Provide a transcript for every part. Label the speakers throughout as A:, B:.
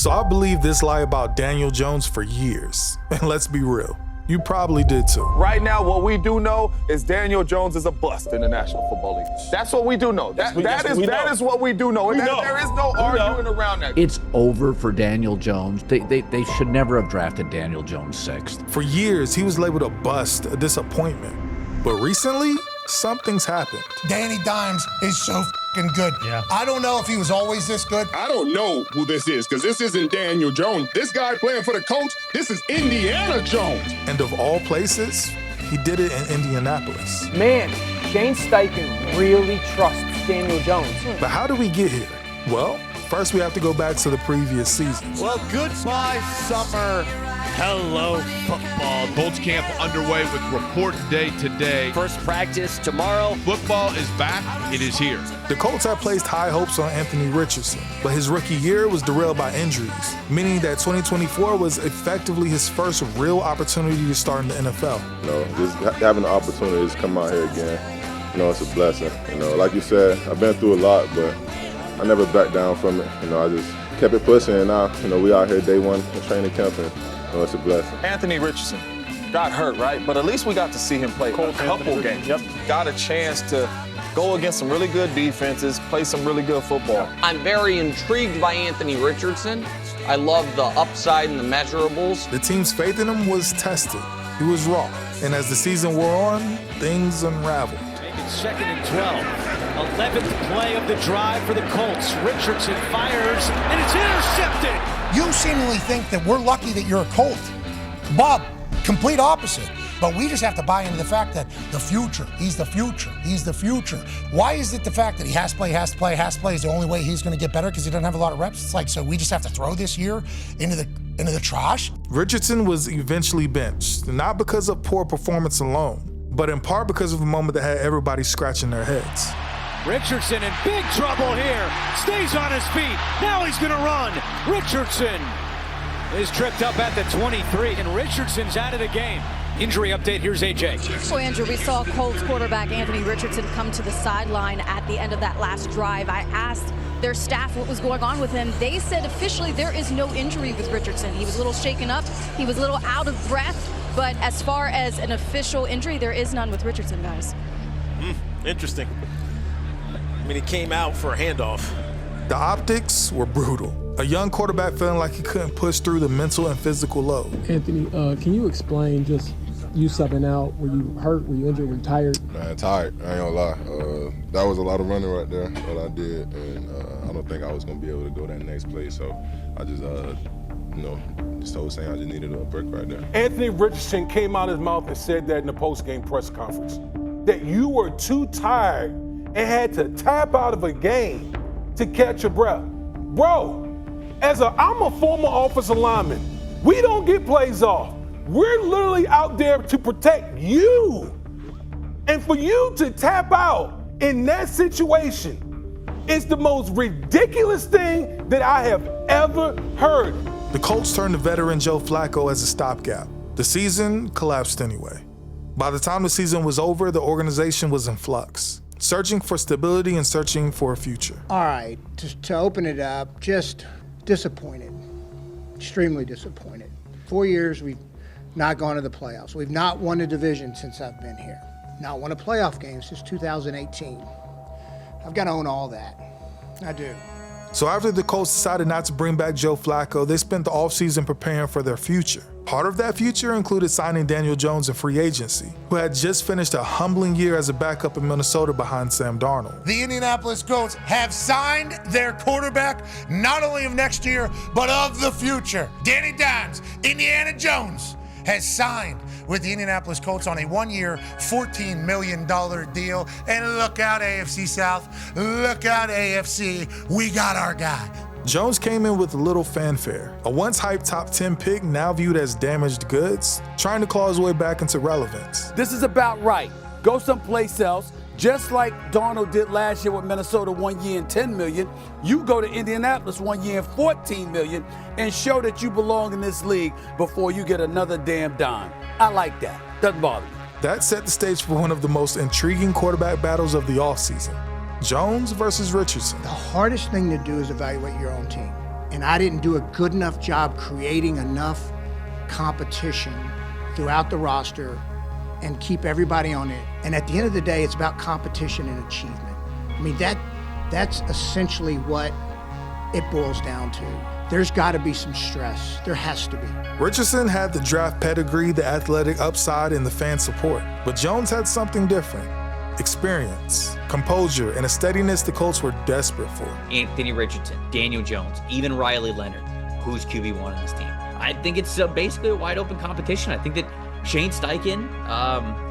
A: So I believed this lie about Daniel Jones for years. And let's be real, you probably did too.
B: Right now, what we do know is Daniel Jones is a bust in the National Football League. That's what we do know. That is what we do know. There is no arguing around that.
C: It's over for Daniel Jones. They should never have drafted Daniel Jones 6th.
A: For years, he was labeled a bust, a disappointment. But recently, something's happened.
D: Danny Dimes is so f***ing good.
E: Yeah.
D: I don't know if he was always this good.
F: I don't know who this is, because this isn't Daniel Jones. This guy playing for the Colts, this is Indiana Jones.
A: And of all places, he did it in Indianapolis.
G: Man, Shane Steichen really trusts Daniel Jones.
A: But how did we get here? Well, first we have to go back to the previous season.
E: Well, goodbye, summer. Hello, football.
H: Colts camp underway with report day today.
I: First practice tomorrow.
H: Football is back. It is here.
A: The Colts had placed high hopes on Anthony Richardson, but his rookie year was derailed by injuries, meaning that 2024 was effectively his first real opportunity to start in the NFL.
J: Just having the opportunity to come out here again, it's a blessing. Like you said, I've been through a lot, but I never backed down from it. I just kept it pushing, and now, we out here day one in training camp, and it's a blessing.
B: Anthony Richardson got hurt, right? But at least we got to see him play a couple games.
G: Yep.
B: Got a chance to go against some really good defenses, play some really good football.
I: I'm very intrigued by Anthony Richardson. I love the upside and the measurables.
A: The team's faith in him was tested. He was raw. And as the season wore on, things unraveled.
E: Making 2nd and 12. 11th play of the drive for the Colts. Richardson fires, and it's intercepted.
D: You seemingly think that we're lucky that you're a Colt. Bob, complete opposite. But we just have to buy into the fact that he's the future. Why is it the fact that he has to play is the only way he's going to get better because he doesn't have a lot of reps? It's like, so we just have to throw this year into the trash?
A: Richardson was eventually benched, not because of poor performance alone, but in part because of a moment that had everybody scratching their heads.
E: Richardson in big trouble here. Stays on his feet. Now he's going to run. Richardson is tripped up at the 23, and Richardson's out of the game. Injury update, here's AJ.
K: So, Andrew, we saw Colts quarterback Anthony Richardson come to the sideline at the end of that last drive. I asked their staff what was going on with him. They said officially there is no injury with Richardson. He was a little shaken up. He was a little out of breath. But as far as an official injury, there is none with Richardson, guys.
E: Interesting. I mean, he came out for a handoff.
A: The optics were brutal. A young quarterback feeling like he couldn't push through the mental and physical load.
L: Anthony, can you explain just you subbing out? Were you hurt? Were you injured? Were you tired?
J: Man, tired. I ain't gonna lie. That was a lot of running right there, what I did, and I don't think I was gonna be able to go that next play. So I just, just told Sam I just needed a break right there.
F: Anthony Richardson came out his mouth and said that in the post-game press conference, that you were too tired and had to tap out of a game to catch your breath. Bro, I'm a former offensive lineman. We don't get plays off. We're literally out there to protect you. And for you to tap out in that situation is the most ridiculous thing that I have ever heard.
A: The Colts turned to veteran Joe Flacco as a stopgap. The season collapsed anyway. By the time the season was over, the organization was in flux, searching for stability and searching for a future.
M: All right, to open it up, just disappointed, extremely disappointed. 4 years we've not gone to the playoffs. We've not won a division since I've been here. Not won a playoff game since 2018. I've got to own all that. I do.
A: So after the Colts decided not to bring back Joe Flacco, they spent the offseason preparing for their future. Part of that future included signing Daniel Jones in free agency, who had just finished a humbling year as a backup in Minnesota behind Sam Darnold.
D: The Indianapolis Colts have signed their quarterback not only of next year, but of the future. Danny Dimes, Indiana Jones, has signed with the Indianapolis Colts on a 1-year, $14 million deal. And look out, AFC South. Look out, AFC. We got our guy.
A: Jones came in with little fanfare. A once hyped top 10 pick, now viewed as damaged goods, trying to claw his way back into relevance.
N: This is about right. Go someplace else. Just like Darnold did last year with Minnesota, 1 year and $10 million, you go to Indianapolis 1 year and $14 million and show that you belong in this league before you get another damn dime. I like that. Doesn't bother me.
A: That set the stage for one of the most intriguing quarterback battles of the offseason. Jones versus Richardson.
M: The hardest thing to do is evaluate your own team. And I didn't do a good enough job creating enough competition throughout the roster and keep everybody on it. And at the end of the day, it's about competition and achievement. I mean, that's essentially what it boils down to. There's got to be some stress. There has to be.
A: Richardson had the draft pedigree, the athletic upside, and the fan support. But Jones had something different. Experience, composure, and a steadiness the Colts were desperate for.
O: Anthony Richardson, Daniel Jones, even Riley Leonard. Who's QB1 on this team? I think it's basically a wide open competition. I think that Shane Steichen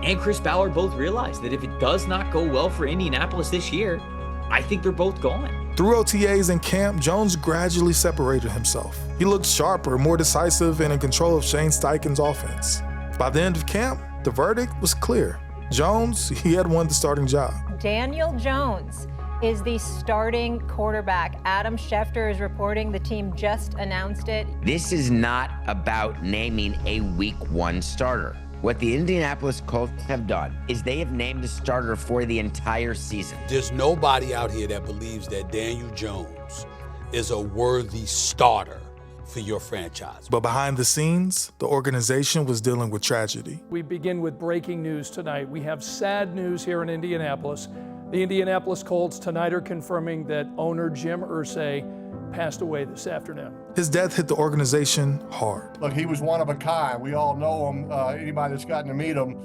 O: and Chris Ballard both realize that if it does not go well for Indianapolis this year, I think they're both gone.
A: Through OTAs and camp, Jones gradually separated himself. He looked sharper, more decisive, and in control of Shane Steichen's offense. By the end of camp, the verdict was clear. Jones, he had won the starting job.
P: Daniel Jones is the starting quarterback. Adam Schefter is reporting the team just announced it.
Q: This is not about naming a week 1 starter. What the Indianapolis Colts have done is they have named a starter for the entire season.
N: There's nobody out here that believes that Daniel Jones is a worthy starter for your franchise.
A: But behind the scenes, the organization was dealing with tragedy.
R: We begin with breaking news tonight. We have sad news here in Indianapolis. The Indianapolis Colts tonight are confirming that owner Jim Irsay passed away this afternoon.
A: His death hit the organization hard.
S: Look, he was one of a kind. We all know him. Anybody that's gotten to meet him,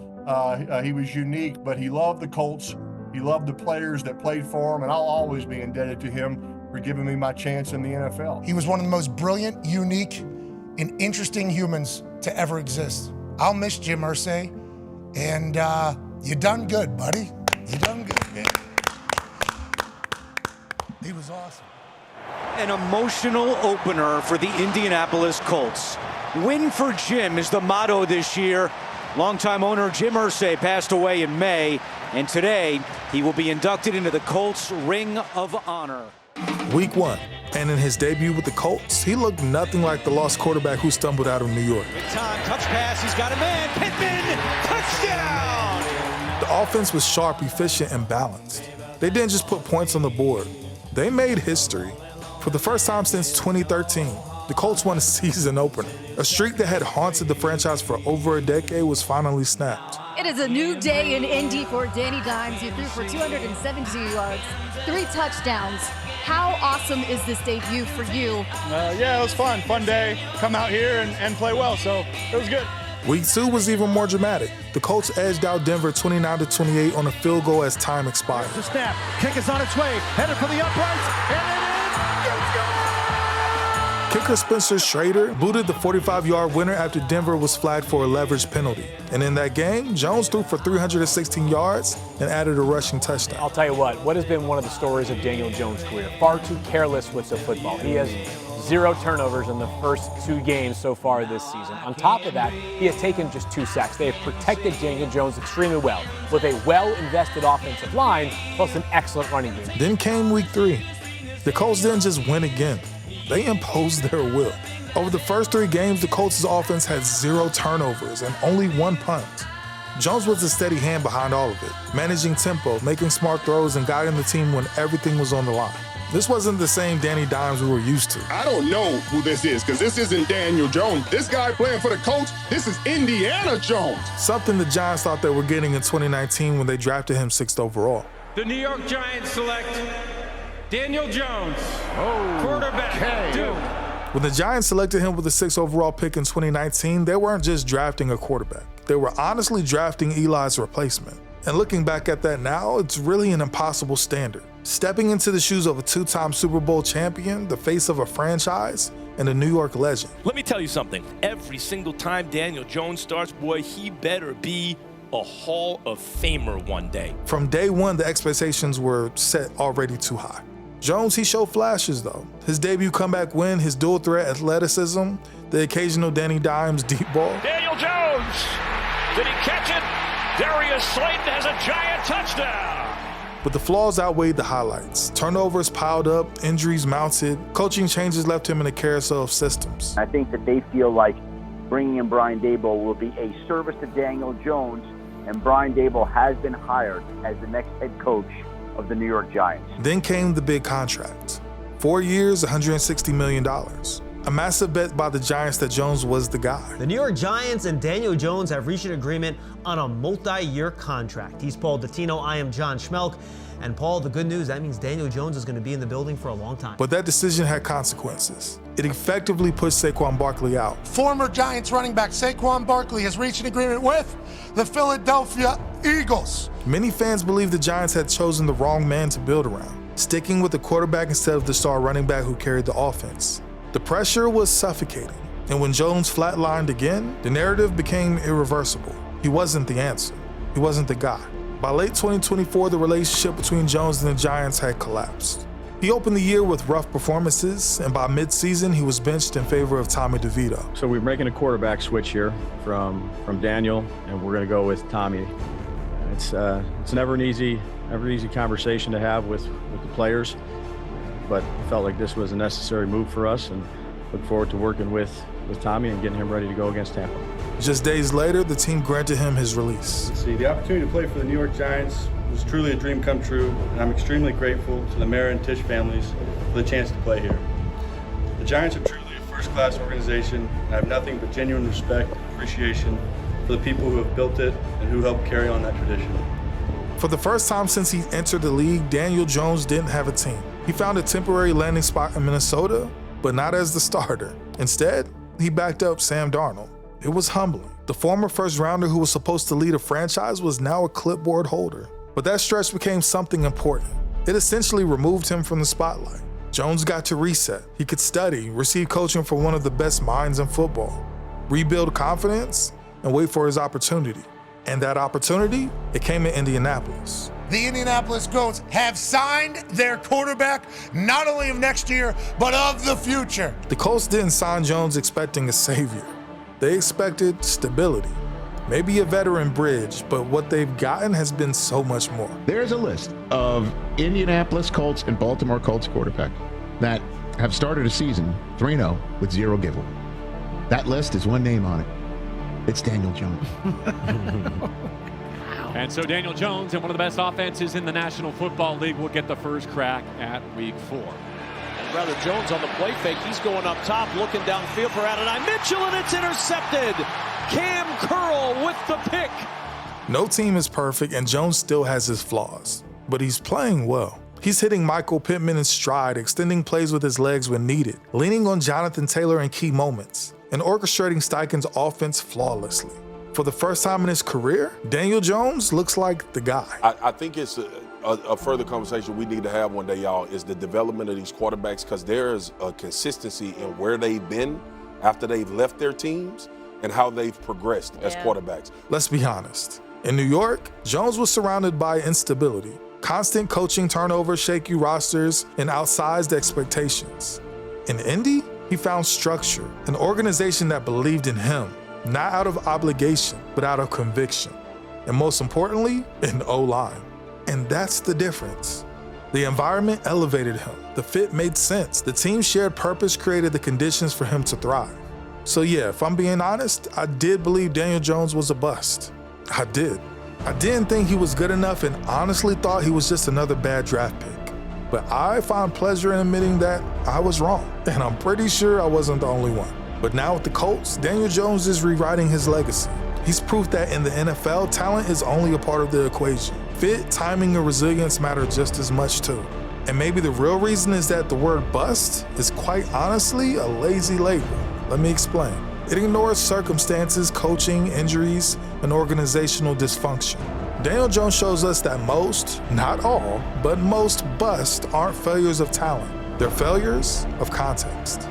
S: he was unique, but he loved the Colts. He loved the players that played for him, and I'll always be indebted to him for giving me my chance in the NFL.
D: He was one of the most brilliant, unique, and interesting humans to ever exist. I'll miss Jim Irsay, and you done good, buddy. You done good. Yeah. He was awesome.
E: An emotional opener for the Indianapolis Colts. Win for Jim is the motto this year. Longtime owner Jim Irsay passed away in May, and today he will be inducted into the Colts Ring of Honor.
A: Week 1, and in his debut with the Colts, he looked nothing like the lost quarterback who stumbled out of New York.
E: Big time, touch pass, he's got a man, Pittman, touchdown!
A: The offense was sharp, efficient, and balanced. They didn't just put points on the board. They made history. For the first time since 2013, the Colts won a season opener. A streak that had haunted the franchise for over a decade was finally snapped.
K: It is a new day in Indy for Danny Dimes. He threw for 272 yards, 3 touchdowns. How awesome is this debut for you?
T: Yeah, it was fun. Fun day. Come out here and play well, so it was good.
A: Week 2 was even more dramatic. The Colts edged out Denver 29-28 on a field goal as time expired.
E: The snap, kick is on its way, headed for the uprights, and it
A: Kicker Spencer Schrader booted the 45-yard winner after Denver was flagged for a leverage penalty. And in that game, Jones threw for 316 yards and added a rushing touchdown.
G: I'll tell you what has been one of the stories of Daniel Jones' career? Far too careless with the football. He has 0 turnovers in the first 2 games so far this season. On top of that, he has taken just 2 sacks. They have protected Daniel Jones extremely well with a well-invested offensive line plus an excellent running game.
A: Then came week 3. The Colts didn't just win again. They imposed their will. Over the first 3 games, the Colts' offense had 0 turnovers and only 1 punt. Jones was a steady hand behind all of it, managing tempo, making smart throws, and guiding the team when everything was on the line. This wasn't the same Danny Dimes we were used to.
U: I don't know who this is, because this isn't Daniel Jones. This guy playing for the Colts, this is Indiana Jones.
A: Something the Giants thought they were getting in 2019 when they drafted him 6th overall.
V: The New York Giants select Daniel Jones, quarterback, Duke.
A: When the Giants selected him with the 6th overall pick in 2019, they weren't just drafting a quarterback. They were honestly drafting Eli's replacement. And looking back at that now, it's really an impossible standard. Stepping into the shoes of a 2-time Super Bowl champion, the face of a franchise, and a New York legend.
W: Let me tell you something. Every single time Daniel Jones starts, boy, he better be a Hall of Famer one day.
A: From day one, the expectations were set already too high. Jones, he showed flashes though. His debut comeback win, his dual threat athleticism, the occasional Danny Dimes deep ball.
V: Daniel Jones, did he catch it? Darius Slayton has a giant touchdown.
A: But the flaws outweighed the highlights. Turnovers piled up, injuries mounted, coaching changes left him in a carousel of systems.
X: I think that they feel like bringing in Brian Daboll will be a service to Daniel Jones, and Brian Daboll has been hired as the next head coach of the New York Giants.
A: Then came the big contract. 4 years, $160 million. A massive bet by the Giants that Jones was the guy.
B: The New York Giants and Daniel Jones have reached an agreement on a multi-year contract. He's Paul Dottino, I am John Schmelk. And Paul, the good news, that means Daniel Jones is going to be in the building for a long time.
A: But that decision had consequences. It effectively pushed Saquon Barkley out.
D: Former Giants running back Saquon Barkley has reached an agreement with the Philadelphia Eagles.
A: Many fans believe the Giants had chosen the wrong man to build around, sticking with the quarterback instead of the star running back who carried the offense. The pressure was suffocating, and when Jones flatlined again, the narrative became irreversible. He wasn't the answer. He wasn't the guy. By late 2024, the relationship between Jones and the Giants had collapsed. He opened the year with rough performances, and by mid-season, he was benched in favor of Tommy DeVito.
C: So we're making a quarterback switch here from Daniel, and we're going to go with Tommy. It's never an easy conversation to have with the players, but I felt like this was a necessary move for us, and look forward to working with Tommy and getting him ready to go against Tampa.
A: Just days later, the team granted him his release.
H: See, the opportunity to play for the New York Giants was truly a dream come true, and I'm extremely grateful to the Mara and Tisch families for the chance to play here. The Giants are truly a first-class organization, and I have nothing but genuine respect and appreciation for the people who have built it and who helped carry on that tradition.
A: For the first time since he entered the league, Daniel Jones didn't have a team. He found a temporary landing spot in Minnesota, but not as the starter. Instead, he backed up Sam Darnold. It was humbling. The former first-rounder who was supposed to lead a franchise was now a clipboard holder. But that stretch became something important. It essentially removed him from the spotlight. Jones got to reset. He could study, receive coaching from one of the best minds in football, rebuild confidence, and wait for his opportunity. And that opportunity, it came in Indianapolis.
D: The Indianapolis Colts have signed their quarterback not only of next year, but of the future.
A: The Colts didn't sign Jones expecting a savior. They expected stability, maybe a veteran bridge, but what they've gotten has been so much more.
I: There's a list of Indianapolis Colts and Baltimore Colts quarterbacks that have started a season 3-0 with 0 giveaway. That list has one name on it. It's Daniel Jones.
Y: And so Daniel Jones and one of the best offenses in the National Football League will get the first crack at Week 4.
V: And rather Jones on the play fake. He's going up top, looking downfield for Adonai Mitchell, and it's intercepted. Cam Curl with the pick.
A: No team is perfect, and Jones still has his flaws, but he's playing well. He's hitting Michael Pittman in stride, extending plays with his legs when needed, leaning on Jonathan Taylor in key moments, and orchestrating Steichen's offense flawlessly. For the first time in his career, Daniel Jones looks like the guy.
F: I think it's a further conversation we need to have one day, y'all, is the development of these quarterbacks, because there is a consistency in where they've been after they've left their teams and how they've progressed as quarterbacks.
A: Let's be honest. In New York, Jones was surrounded by instability, constant coaching turnover, shaky rosters, and outsized expectations. In Indy, he found structure, an organization that believed in him, not out of obligation, but out of conviction. And most importantly, an O-line. And that's the difference. The environment elevated him. The fit made sense. The team's shared purpose created the conditions for him to thrive. So yeah, if I'm being honest, I did believe Daniel Jones was a bust. I did. I didn't think he was good enough and honestly thought he was just another bad draft pick. But I find pleasure in admitting that I was wrong, and I'm pretty sure I wasn't the only one. But now with the Colts, Daniel Jones is rewriting his legacy. He's proof that in the NFL, talent is only a part of the equation. Fit, timing, and resilience matter just as much too. And maybe the real reason is that the word bust is quite honestly a lazy label. Let me explain. It ignores circumstances, coaching, injuries, and organizational dysfunction. Daniel Jones shows us that most, not all, but most busts aren't failures of talent. They're failures of context.